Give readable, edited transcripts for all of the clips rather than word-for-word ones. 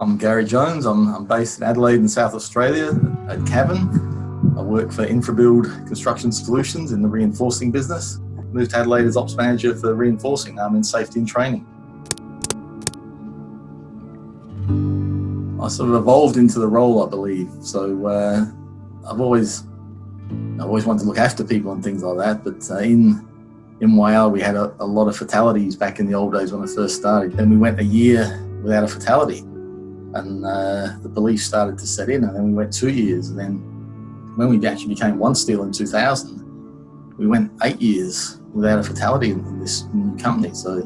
I'm Gary Jones. I'm based in Adelaide in South Australia at Cavan. I work for Infrabuild Construction Solutions in the reinforcing business. Moved to Adelaide as Ops Manager for reinforcing. I'm in safety and training. I sort of evolved into the role, I believe. So I've always wanted to look after people and things like that. But in YL, we had a lot of fatalities back in the old days when I first started. Then we went a year without a fatality. And the belief started to set in, and then we went 2 years, and then when we actually became One Steel in 2000, we went 8 years without a fatality in this new company. So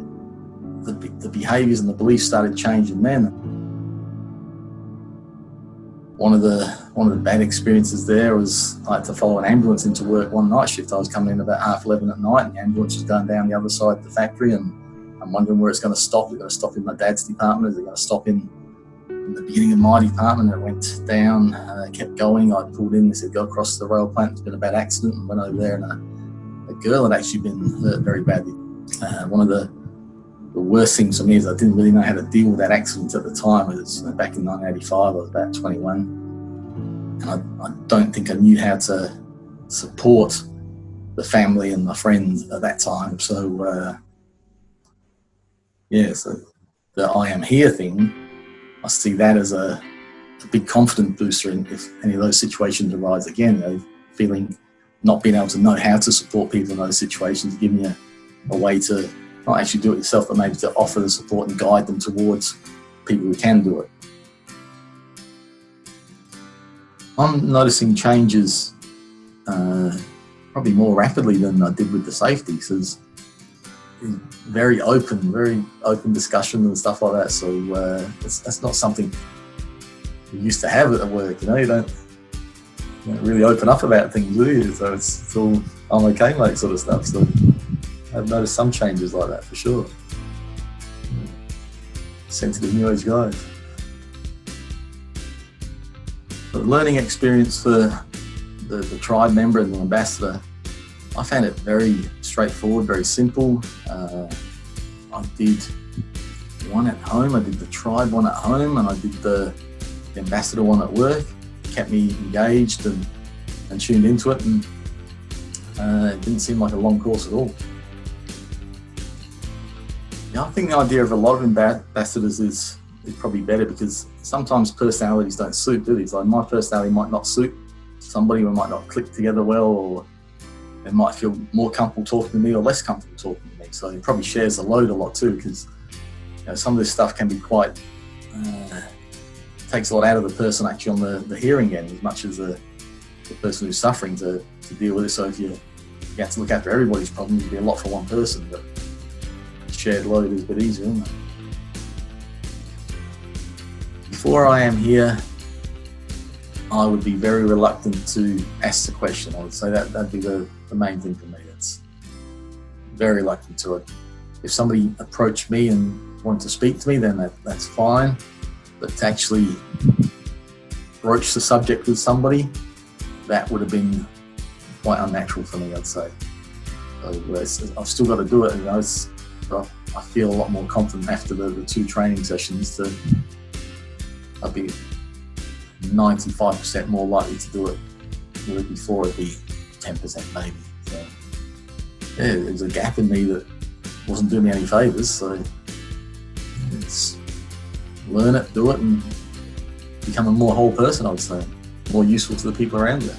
the behaviours and the beliefs started changing then. One of the bad experiences there was I had to follow an ambulance into work one night shift. I was coming in about 11:30 at night, and the ambulance was going down the other side of the factory, and I'm wondering where it's going to stop. Is it going to stop in my dad's department? Is it going to stop in the beginning of my department? It went down, kept going. I pulled in, they said, go across the rail plant, there's been a bad accident, and went over there, and a girl had actually been hurt very badly. One of the worst things for me is I didn't really know how to deal with that accident at the time. It was back in 1985, I was about 21, and I don't think I knew how to support the family and my friends at that time. So so the I am here thing, I see that as a big confidence booster if any of those situations arise again. Feeling not being able to know how to support people in those situations, giving you a way to not actually do it yourself, but maybe to offer the support and guide them towards people who can do it. I'm noticing changes probably more rapidly than I did with the safety. So it's very open discussion and stuff like that. So that's not something you used to have at work. You don't really open up about things, do you? So it's all I'm okay, mate, sort of stuff. So I've noticed some changes like that for sure. Sensitive new age guys. The learning experience for the tribe member and the ambassador, I found it very straightforward, very simple. I did one at home, I did the tribe one at home, and I did the ambassador one at work. It kept me engaged and tuned into it, and it didn't seem like a long course at all. I think the idea of a lot of ambassadors is probably better, because sometimes personalities don't suit, do they? So my personality might not suit somebody, we might not click together well, or they might feel more comfortable talking to me or less comfortable talking to me. So it probably shares the load a lot too, because some of this stuff can be quite, takes a lot out of the person actually on the hearing end, as much as the person who's suffering to deal with it. So if you have to look after everybody's problems, it'd be a lot for one person, but shared load is a bit easier, isn't it? Before I am here, I would be very reluctant to ask the question. I would say that'd be the main thing for me. It's very reluctant to it. If somebody approached me and wanted to speak to me, then that's fine. But to actually broach the subject with somebody, that would have been quite unnatural for me, I'd say. So I've still got to do it. I feel a lot more confident after the 2 training sessions. I'd be 95% more likely to do it. Before it'd be 10% maybe. So there's a gap in me that wasn't doing me any favours. So it's learn it, do it, and become a more whole person, I would say. More useful to the people around you.